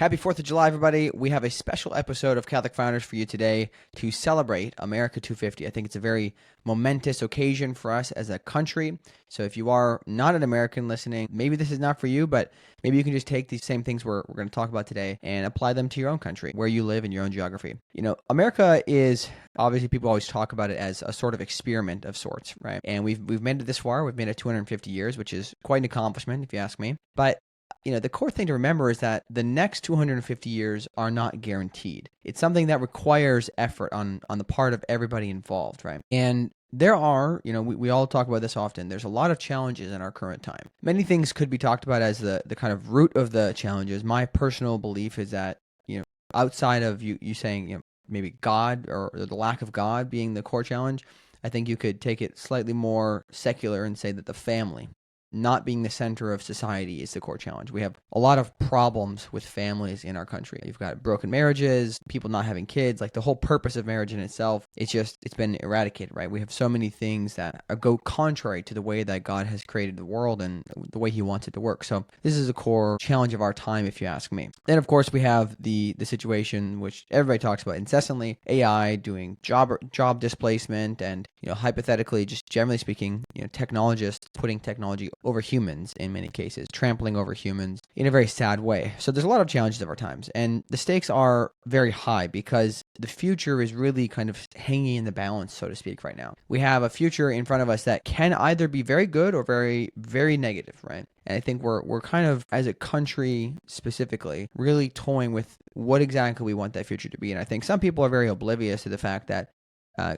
Happy 4th of July, everybody. We have a special episode of Catholic Founders for you today to celebrate America 250. I think it's a very momentous occasion for us as a country. So if you are not an American listening, maybe this is not for you, but maybe you can just take these same things we're going to talk about today and apply them to your own country, where you live in your own geography. You know, America is, obviously people always talk about it as a sort of experiment of sorts, right? And we've made it this far. We've made it 250 years, which is quite an accomplishment if you ask me. But you know, the core thing to remember is that the next 250 years are not guaranteed. It's something that requires effort on the part of everybody involved, right? And there are, you know, we all talk about this often. There's a lot of challenges in our current time. Many things could be talked about as the kind of root of the challenges. My personal belief is that, you know, outside of you saying, you know, maybe God or the lack of God being the core challenge, I think you could take it slightly more secular and say that the family not being the center of society is the core challenge. We have a lot of problems with families in our country. You've got broken marriages, people not having kids, like the whole purpose of marriage in itself, it's been eradicated, right? We have so many things that go contrary to the way that God has created the world and the way he wants it to work. So this is a core challenge of our time, if you ask me. Then, of course, we have the situation which everybody talks about incessantly, AI doing job displacement and, you know, hypothetically, just generally speaking, you know, technologists putting technology over humans in many cases, trampling over humans in a very sad way. So there's a lot of challenges of our times, and the stakes are very high because the future is really kind of hanging in the balance, so to speak, right now. We have a future in front of us that can either be very good or very, very negative, right? And I think we're kind of, as a country specifically, really toying with what exactly we want that future to be. And I think some people are very oblivious to the fact that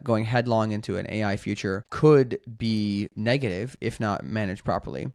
going headlong into an AI future could be negative if not managed properly.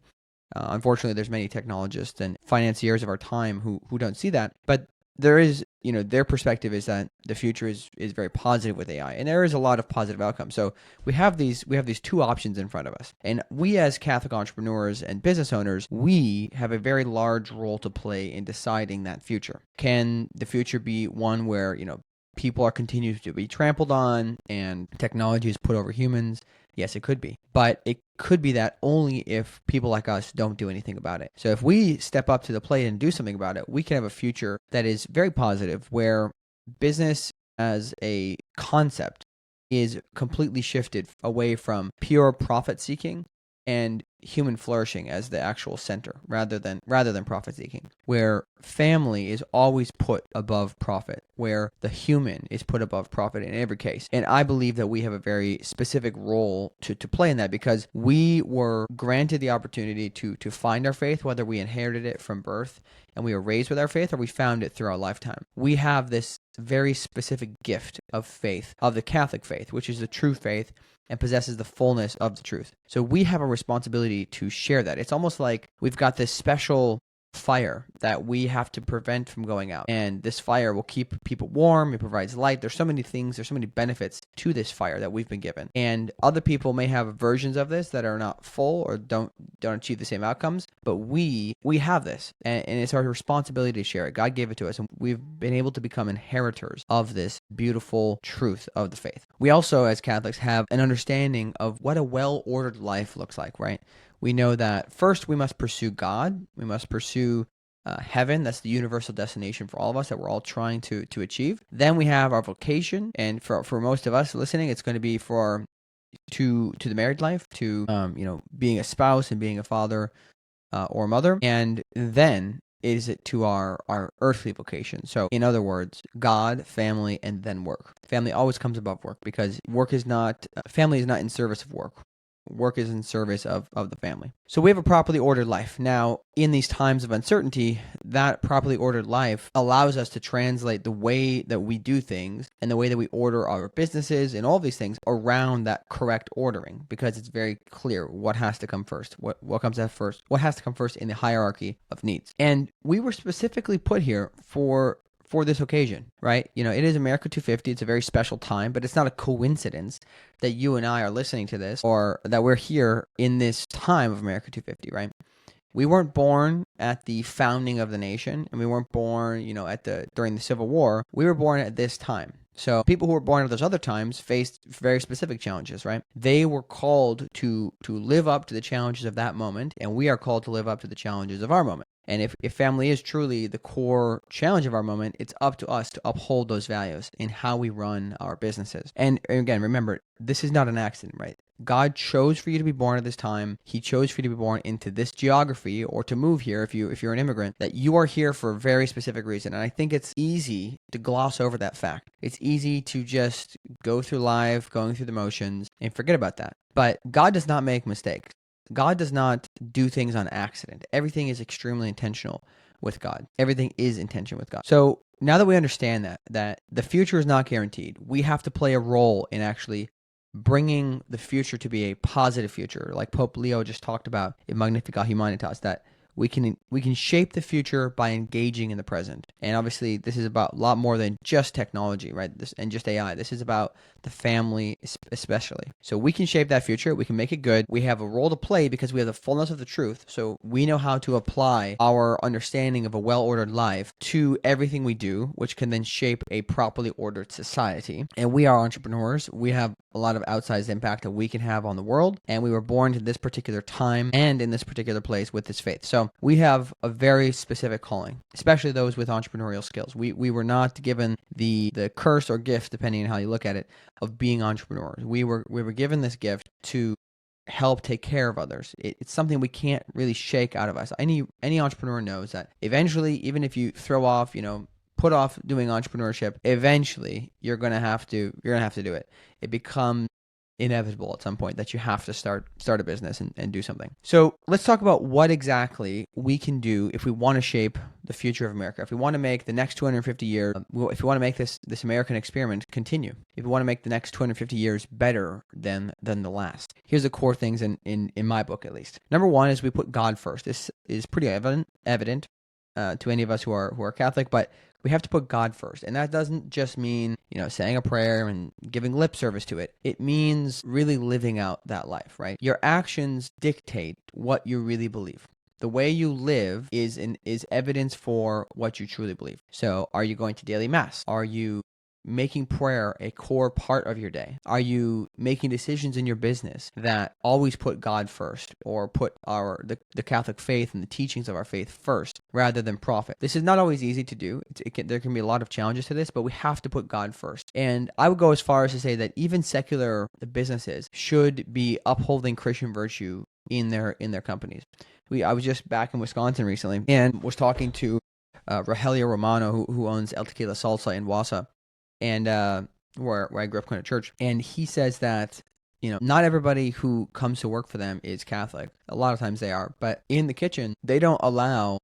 Unfortunately, there's many technologists and financiers of our time who don't see that. But there is, you know, their perspective is that the future is very positive with AI, and there is a lot of positive outcomes. So we have these two options in front of us, and we as Catholic entrepreneurs and business owners, we have a very large role to play in deciding that future. Can the future be one where, you know, people are continuing to be trampled on and technology is put over humans? Yes, it could be. But it could be that only if people like us don't do anything about it. So if we step up to the plate and do something about it, we can have a future that is very positive, where business as a concept is completely shifted away from pure profit seeking and human flourishing as the actual center rather than profit seeking, where family is always put above profit, where the human is put above profit in every case. And I believe that we have a very specific role to play in that, because we were granted the opportunity to find our faith, whether we inherited it from birth and we were raised with our faith or we found it through our lifetime. We have this very specific gift of faith, of the Catholic faith, which is the true faith and possesses the fullness of the truth. So we have a responsibility to share that. It's almost like we've got this special fire that we have to prevent from going out. And this fire will keep people warm. It provides light. There's so many things, there's so many benefits to this fire that we've been given. And other people may have versions of this that are not full or don't achieve the same outcomes, but we have this, and it's our responsibility to share it. God gave it to us, and we've been able to become inheritors of this beautiful truth of the faith. We also, as Catholics, have an understanding of what a well-ordered life looks like, right? We know that first we must pursue God. We must pursue heaven. That's the universal destination for all of us that we're all trying to achieve. Then we have our vocation, and for most of us listening, it's going to be to the married life, to you know, being a spouse and being a father or mother, and then is it to our earthly vocation. So in other words, God, family, and then work. Family always comes above work, because family is not in service of work. Work is in service of the family. So we have a properly ordered life. Now, in these times of uncertainty, that properly ordered life allows us to translate the way that we do things and the way that we order our businesses and all these things around that correct ordering, because it's very clear what has to come first, what comes at first, what has to come first in the hierarchy of needs. And we were specifically put here for this occasion, right? You know, it is America 250. It's a very special time, but it's not a coincidence that you and I are listening to this, or that we're here in this time of America 250, right? We weren't born at the founding of the nation, and we weren't born, you know, during the Civil War. We were born at this time. So people who were born at those other times faced very specific challenges, right? They were called to live up to the challenges of that moment, and we are called to live up to the challenges of our moment. And if family is truly the core challenge of our moment, it's up to us to uphold those values in how we run our businesses. And again, remember, this is not an accident, right? God chose for you to be born at this time. He chose for you to be born into this geography, or to move here if you're an immigrant, that you are here for a very specific reason. And I think it's easy to gloss over that fact. It's easy to just go through life, going through the motions, and forget about that. But God does not make mistakes. God does not do things on accident. Everything is extremely intentional with God. Everything is intention with God. So now that we understand that the future is not guaranteed, we have to play a role in actually bringing the future to be a positive future, like Pope Leo just talked about in Magnificat Humanitas, that we can shape the future by engaging in the present. And obviously, this is about a lot more than just technology, right? And just AI. This is about the family, especially. So we can shape that future. We can make it good. We have a role to play because we have the fullness of the truth. So we know how to apply our understanding of a well-ordered life to everything we do, which can then shape a properly ordered society. And we are entrepreneurs. We have a lot of outsized impact that we can have on the world. And we were born to this particular time and in this particular place with this faith. So we have a very specific calling, especially those with entrepreneurial skills. We were not given the curse or gift, depending on how you look at it, of being entrepreneurs. We were given this gift to help take care of others. It's something we can't really shake out of us. Any entrepreneur knows that eventually, even if you throw off, put off doing entrepreneurship, eventually you're gonna have to do it. It becomes inevitable at some point that you have to start a business and do something. So let's talk about what exactly we can do if we want to shape the future of America. If we want to make the next 250 years, if we want to make this American experiment continue, if we want to make the next 250 years better than the last. Here's the core things in my book, at least. Number one is we put God first. This is pretty evident to any of us who are Catholic, but we have to put God first. And that doesn't just mean, saying a prayer and giving lip service to it. It means really living out that life, right? Your actions dictate what you really believe. The way you live is evidence for what you truly believe. So are you going to daily mass? Are you making prayer a core part of your day? Are you making decisions in your business that always put God first, or put the Catholic faith and the teachings of our faith first rather than profit? This is not always easy to do. There can be a lot of challenges to this, but we have to put God first. And I would go as far as to say that even secular businesses should be upholding Christian virtue in their companies. I was just back in Wisconsin recently and was talking to Rogelio Romano, who owns El Tequila Salsa in Wausau, and where I grew up going to church. And he says that, not everybody who comes to work for them is Catholic. A lot of times they are. But in the kitchen, they don't allow,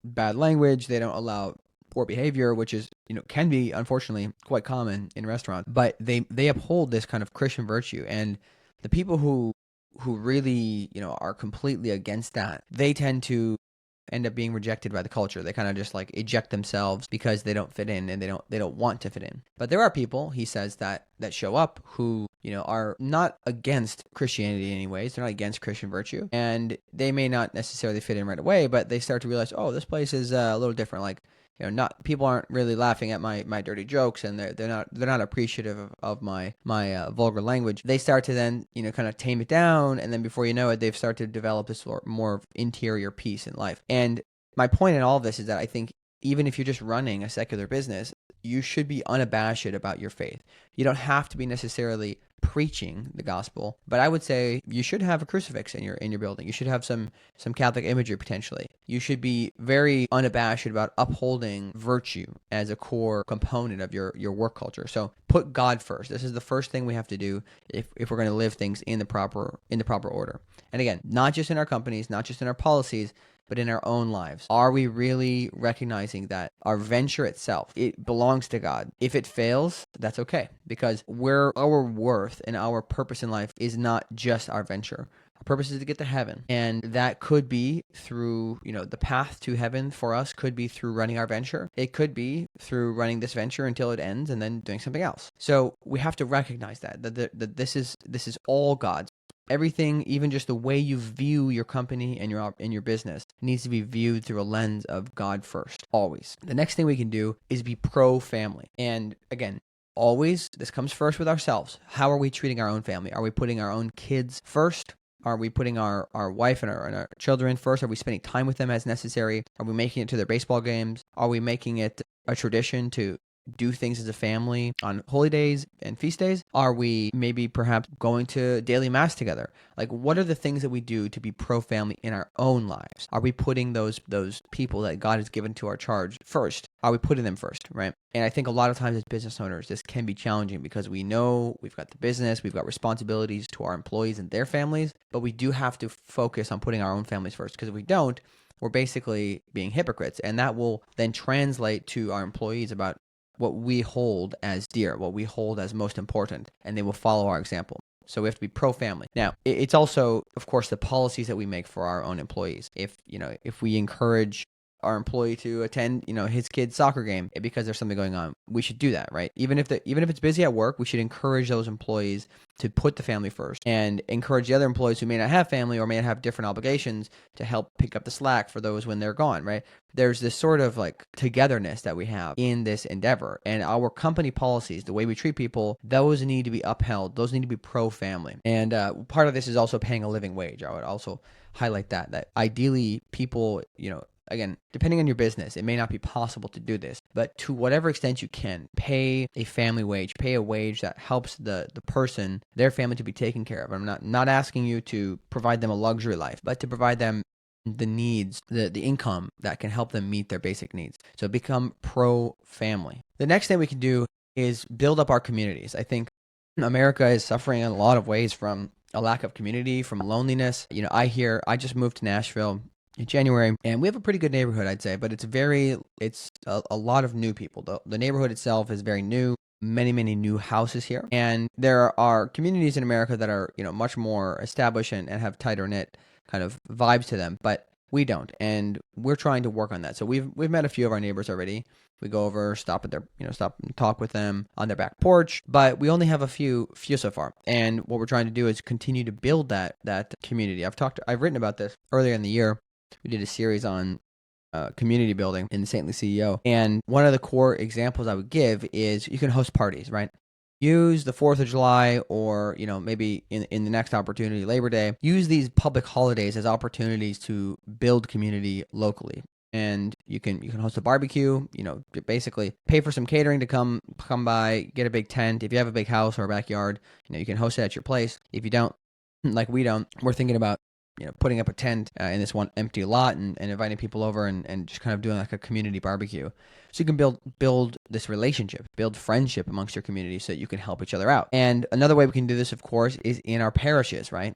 bad language. They don't allow poor behavior, which is, can be, unfortunately, quite common in restaurants. But they uphold this kind of Christian virtue. And the people who really, are completely against that, they tend to end up being rejected by the culture. They kind of just eject themselves because they don't fit in, and they don't want to fit in. But there are people, he says, that show up who, are not against Christianity anyways. They're not against Christian virtue, and they may not necessarily fit in right away, but they start to realize, oh, this place is a little different. Not people aren't really laughing at my dirty jokes, and they're not appreciative of my vulgar language. They start to then kind of tame it down, and then before you know it, they've started to develop this more interior peace in life. And my point in all of this is that I think even if you're just running a secular business, you should be unabashed about your faith. You don't have to be necessarily preaching the gospel, but I would say you should have a crucifix in your building. You should have some Catholic imagery potentially. You should be very unabashed about upholding virtue as a core component of your work culture. So put God first. This is the first thing we have to do if we're going to live things in the proper order. And again, not just in our companies, not just in our policies, but in our own lives. Are we really recognizing that our venture itself, it belongs to God? If it fails, that's okay, because our worth and our purpose in life is not just our venture. Our purpose is to get to heaven, and that could be through, the path to heaven for us could be through running our venture. It could be through running this venture until it ends and then doing something else. So we have to recognize that this is all God's. Everything, even just the way you view your company and your business, needs to be viewed through a lens of God first, always. The next thing we can do is be pro-family. And again, always, this comes first with ourselves. How are we treating our own family? Are we putting our own kids first? Are we putting our wife and our children first? Are we spending time with them as necessary? Are we making it to their baseball games? Are we making it a tradition to do things as a family on holy days and feast days? Are we maybe perhaps going to daily mass together? Like, what are the things that we do to be pro-family in our own lives? Are we putting those people that God has given to our charge first? Are we putting them first, right? And I think a lot of times as business owners, this can be challenging because we know we've got the business, we've got responsibilities to our employees and their families, but we do have to focus on putting our own families first, because if we don't, we're basically being hypocrites, and that will then translate to our employees about what we hold as dear, what we hold as most important, and they will follow our example. So we have to be pro-family. Now, it's also, of course, the policies that we make for our own employees. If we encourage our employee to attend, his kid's soccer game because there's something going on, we should do that, right? Even if it's busy at work, we should encourage those employees to put the family first, and encourage the other employees who may not have family or may have different obligations to help pick up the slack for those when they're gone, right? There's this sort of like togetherness that we have in this endeavor, and our company policies, the way we treat people, those need to be upheld. Those need to be pro-family. And part of this is also paying a living wage. I would also highlight that ideally people, again, depending on your business, it may not be possible to do this, but to whatever extent you can, pay a family wage, pay a wage that helps the person, their family, to be taken care of. I'm not asking you to provide them a luxury life, but to provide them the needs, the income that can help them meet their basic needs. So become pro-family. The next thing we can do is build up our communities. I think America is suffering in a lot of ways from a lack of community, from loneliness. I just moved to Nashville in January, and we have a pretty good neighborhood, I'd say, but it's a lot of new people. The neighborhood itself is very new, many new houses here, and there are communities in America that are much more established and have tighter knit kind of vibes to them, but we don't, and we're trying to work on that. So we've met a few of our neighbors already. We go over, stop and talk with them on their back porch, but we only have a few so far. And what we're trying to do is continue to build that community. I've written about this earlier in the year. We did a series on community building in the Saintly CEO. And one of the core examples I would give is you can host parties, right? Use the 4th of July or, maybe in the next opportunity, Labor Day, use these public holidays as opportunities to build community locally. And you can host a barbecue, basically pay for some catering to come by, get a big tent. If you have a big house or a backyard, you can host it at your place. If you don't, like we don't, we're thinking about putting up a tent in this one empty lot and inviting people over and just kind of doing like a community barbecue. So you can build this relationship, build friendship amongst your community so that you can help each other out. And another way we can do this, of course, is in our parishes, right?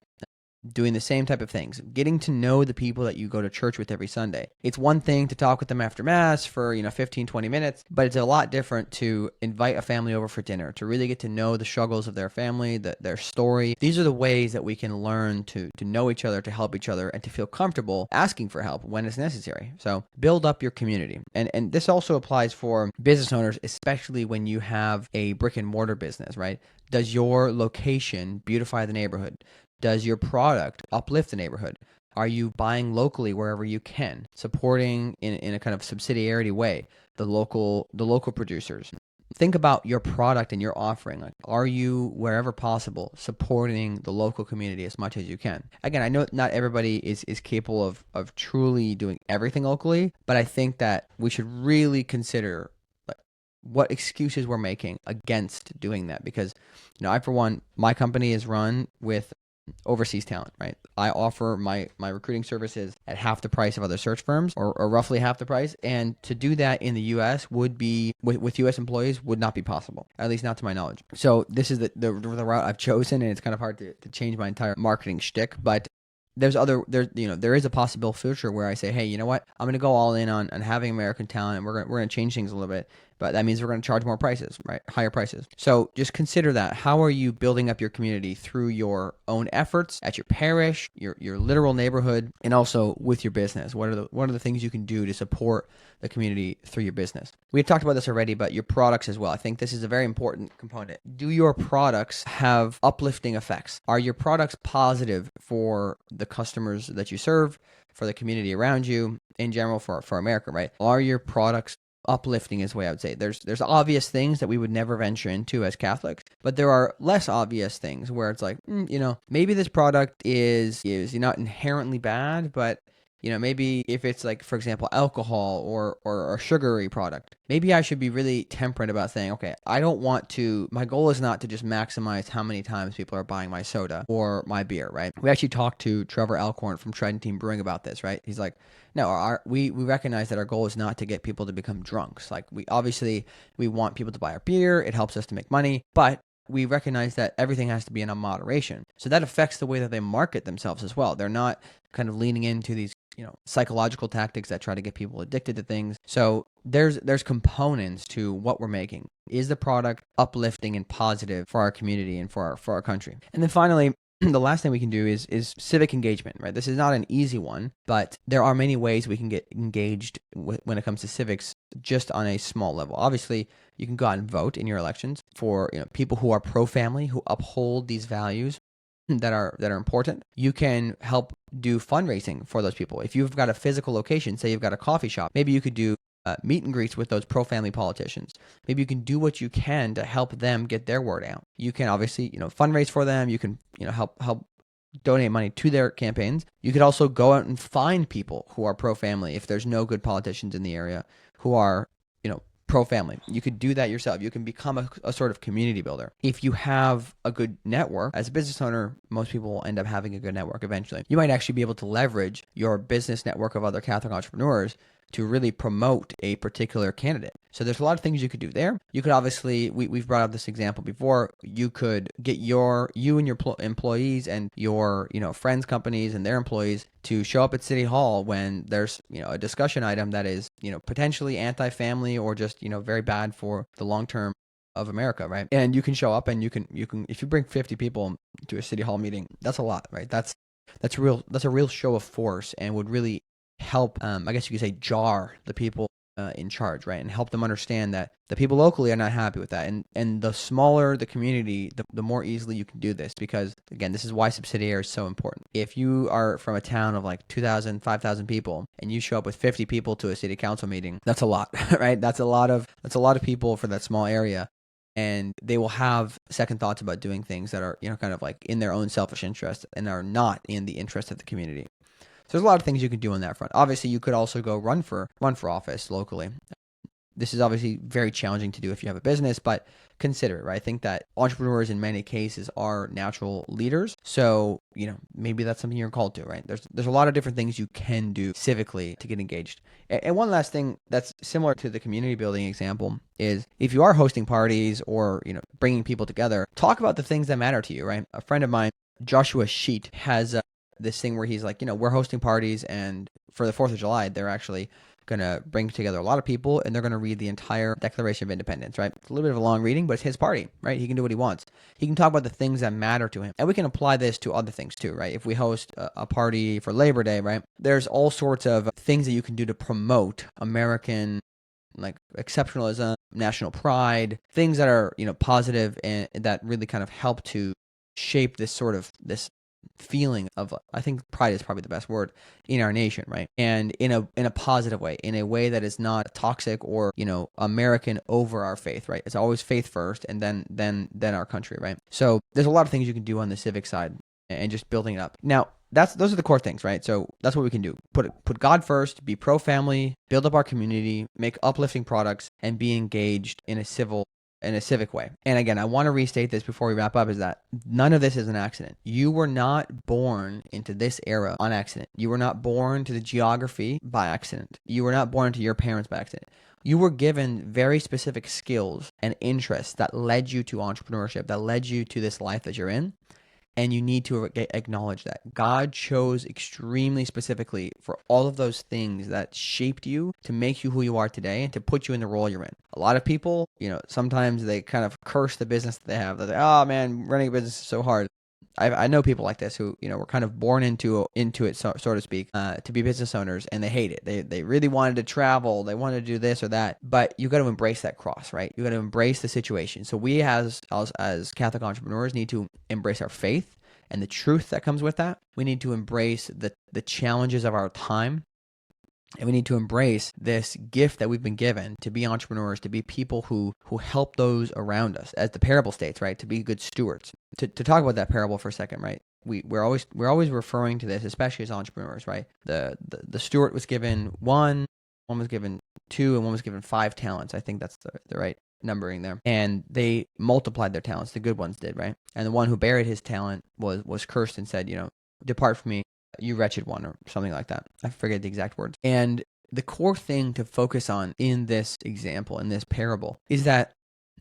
Doing the same type of things, getting to know the people that you go to church with every Sunday. It's one thing to talk with them after Mass for 15, 20 minutes, but it's a lot different to invite a family over for dinner, to really get to know the struggles of their family, their story. These are the ways that we can learn to know each other, to help each other, and to feel comfortable asking for help when it's necessary. So build up your community. And this also applies for business owners, especially when you have a brick and mortar business, right? Does your location beautify the neighborhood? Does your product uplift the neighborhood? Are you buying locally wherever you can, supporting in a kind of subsidiarity way the local producers? Think about your product and your offering. Like, are you, wherever possible, supporting the local community as much as you can? Again, I know not everybody is capable of truly doing everything locally, but I think that we should really consider what excuses we're making against doing that. Because, I, for one, my company is run with overseas talent, right? I offer my recruiting services at half the price of other search firms, or roughly half the price. And to do that in the U.S. would be, with U.S. employees, would not be possible, at least not to my knowledge. So this is the route I've chosen, and it's kind of hard to change my entire marketing shtick. But there is a possible future where I say, hey, you know what? I'm going to go all in on having American talent, and we're going to change things a little bit. But that means we're going to charge more prices, right? Higher prices. So just consider that. How are you building up your community through your own efforts at your parish, your literal neighborhood, and also with your business? What are the things you can do to support the community through your business? We had talked about this already, but your products as well. I think this is a very important component. Do your products have uplifting effects? Are your products positive for the customers that you serve, for the community around you, in general, for America, right? Are your products uplifting is the way I would say. There's obvious things that we would never venture into as Catholics, but there are less obvious things where it's like, maybe this product is not inherently bad, but maybe if it's like, for example, alcohol or a sugary product, maybe I should be really temperate about saying, okay, my goal is not to just maximize how many times people are buying my soda or my beer, right? We actually talked to Trevor Alcorn from Tridentine Brewing about this, right? He's like, no, we recognize that our goal is not to get people to become drunks. Like we want people to buy our beer. It helps us to make money, but we recognize that everything has to be in a moderation. So that affects the way that they market themselves as well. They're not kind of leaning into these, psychological tactics that try to get people addicted to things. So there's components to what we're making. Is the product uplifting and positive for our community and for our country? And then finally, the last thing we can do is civic engagement, right? This is not an easy one, but there are many ways we can get engaged when it comes to civics, just on a small level. Obviously, you can go out and vote in your elections for people who are pro-family, who uphold these values that are important. You can help do fundraising for those people. If you've got a physical location, say you've got a coffee shop, maybe you could do meet and greets with those pro-family politicians. Maybe you can do what you can to help them get their word out. You can obviously, fundraise for them. You can, help donate money to their campaigns. You could also go out and find people who are pro-family if there's no good politicians in the area who are, pro-family. You could do that yourself. You can become a sort of community builder. If you have a good network, as a business owner, most people will end up having a good network eventually. You might actually be able to leverage your business network of other Catholic entrepreneurs to really promote a particular candidate. So there's a lot of things you could do there. You could obviously, we've brought up this example before, you could get you and your employees and your, friends, companies and their employees to show up at City Hall when there's, a discussion item that is, potentially anti-family or just, very bad for the long term of America, right? And you can show up and you can, if you bring 50 people to a City Hall meeting, that's a lot, right? That's a real show of force and would really help, I guess you could say, jar the people in charge, right? And help them understand that the people locally are not happy with that. And the smaller the community, the more easily you can do this, because again, this is why subsidiary is so important. If you are from a town of like 2,000, 5,000 people and you show up with 50 people to a city council meeting, that's a lot, right? That's a lot of people for that small area. And they will have second thoughts about doing things that are, kind of like in their own selfish interest and are not in the interest of the community. So there's a lot of things you can do on that front. Obviously, you could also go run for office locally. This is obviously very challenging to do if you have a business, but consider it, right? I think that entrepreneurs in many cases are natural leaders. So, maybe that's something you're called to, right? There's a lot of different things you can do civically to get engaged. And one last thing that's similar to the community building example is if you are hosting parties or, bringing people together, talk about the things that matter to you, right? A friend of mine, Joshua Sheet, has this thing where he's like, we're hosting parties, and for the 4th of July, they're actually going to bring together a lot of people and they're going to read the entire Declaration of Independence, right? It's a little bit of a long reading, but it's his party, right? He can do what he wants. He can talk about the things that matter to him. And we can apply this to other things too, right? If we host a party for Labor Day, right? There's all sorts of things that you can do to promote American like exceptionalism, national pride, things that are, positive and that really kind of help to shape this feeling of, I think pride is probably the best word, in our nation, right? And in a positive way, in a way that is not toxic or, American over our faith, right? It's always faith first and then our country, right? So there's a lot of things you can do on the civic side and just building it up. Now, those are the core things, right? So that's what we can do. Put God first, be pro-family, build up our community, make uplifting products, and be engaged in a civic way. And again, I want to restate this before we wrap up, is that none of this is an accident. You were not born into this era on accident. You were not born to the geography by accident. You were not born to your parents by accident. You were given very specific skills and interests that led you to entrepreneurship, that led you to this life that you're in. And you need to acknowledge that God chose extremely specifically for all of those things that shaped you to make you who you are today and to put you in the role you're in. A lot of people, sometimes they kind of curse the business that they have. They're like, oh man, running a business is so hard. I know people like this who, were kind of born into it, so to speak, to be business owners, and they hate it. They really wanted to travel. They wanted to do this or that, but you got to embrace that cross, right? You got to embrace the situation. So we as Catholic entrepreneurs need to embrace our faith and the truth that comes with that. We need to embrace the challenges of our time And we need to embrace this gift that we've been given to be entrepreneurs, to be people who help those around us, as the parable states, right? To be good stewards. To talk about that parable for a second, right? We're always referring to this, especially as entrepreneurs, right? The steward was given one was given 2, and one was given 5 talents. I think that's the right numbering there. And they multiplied their talents. The good ones did, right? And the one who buried his talent was cursed and said, depart from me, you wretched one, or something like that. I forget the exact words. And the core thing to focus on in this example, in this parable, is that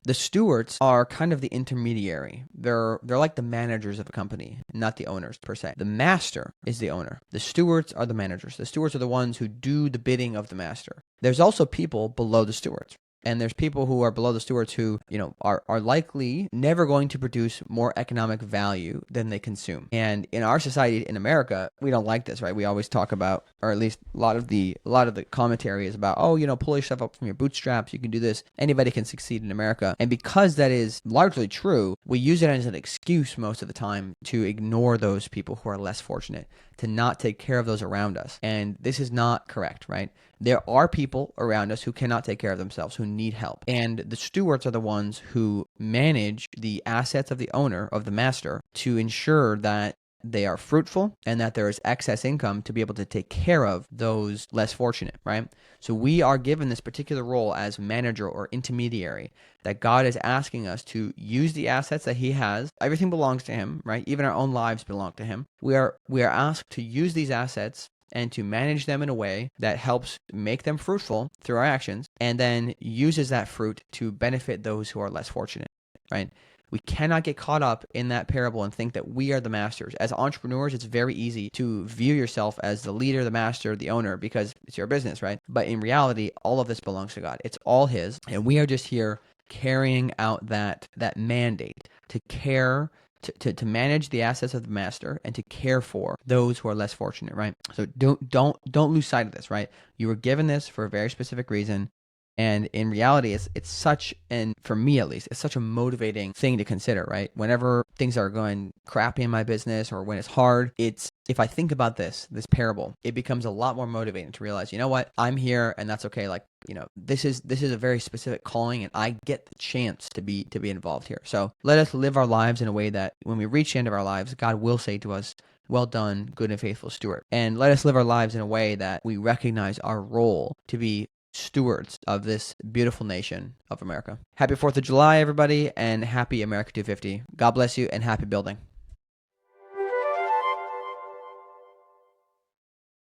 the stewards are kind of the intermediary. They're like the managers of a company, not the owners per se. The master is the owner. The stewards are the managers. The stewards are the ones who do the bidding of the master. There's also people below the stewards. And there's people who are below the stewards who, are likely never going to produce more economic value than they consume. And in our society, in America, we don't like this, right? We always talk about, or at least a lot of the commentary is about, pull yourself up from your bootstraps. You can do this. Anybody can succeed in America. And because that is largely true, we use it as an excuse most of the time to ignore those people who are less fortunate, to not take care of those around us. And this is not correct, right? There are people around us who cannot take care of themselves, who need help. And the stewards are the ones who manage the assets of the owner, of the master, to ensure that they are fruitful and that there is excess income to be able to take care of those less fortunate, right? So we are given this particular role as manager or intermediary, that God is asking us to use the assets that he has. Everything belongs to him, right? Even our own lives belong to him. We are asked to use these assets and to manage them in a way that helps make them fruitful through our actions, and then uses that fruit to benefit those who are less fortunate, right? We cannot get caught up in that parable and think that we are the masters. As entrepreneurs, it's very easy to view yourself as the leader, the master, the owner, because it's your business, right? But in reality, all of this belongs to God. It's all his, and we are just here carrying out that mandate to care, to manage the assets of the master, and to care for those who are less fortunate, right? So don't lose sight of this, right? You were given this for a very specific reason. And in reality, it's such, and for me at least, it's such a motivating thing to consider, right? Whenever things are going crappy in my business, or when it's hard, if I think about this parable, it becomes a lot more motivating to realize, you know what, I'm here and that's okay. Like, this is a very specific calling, and I get the chance to be involved here. So let us live our lives in a way that when we reach the end of our lives, God will say to us, well done, good and faithful steward. And let us live our lives in a way that we recognize our role to be stewards of this beautiful nation of America. Happy 4th of July, everybody, and happy America 250. God bless you, and happy building.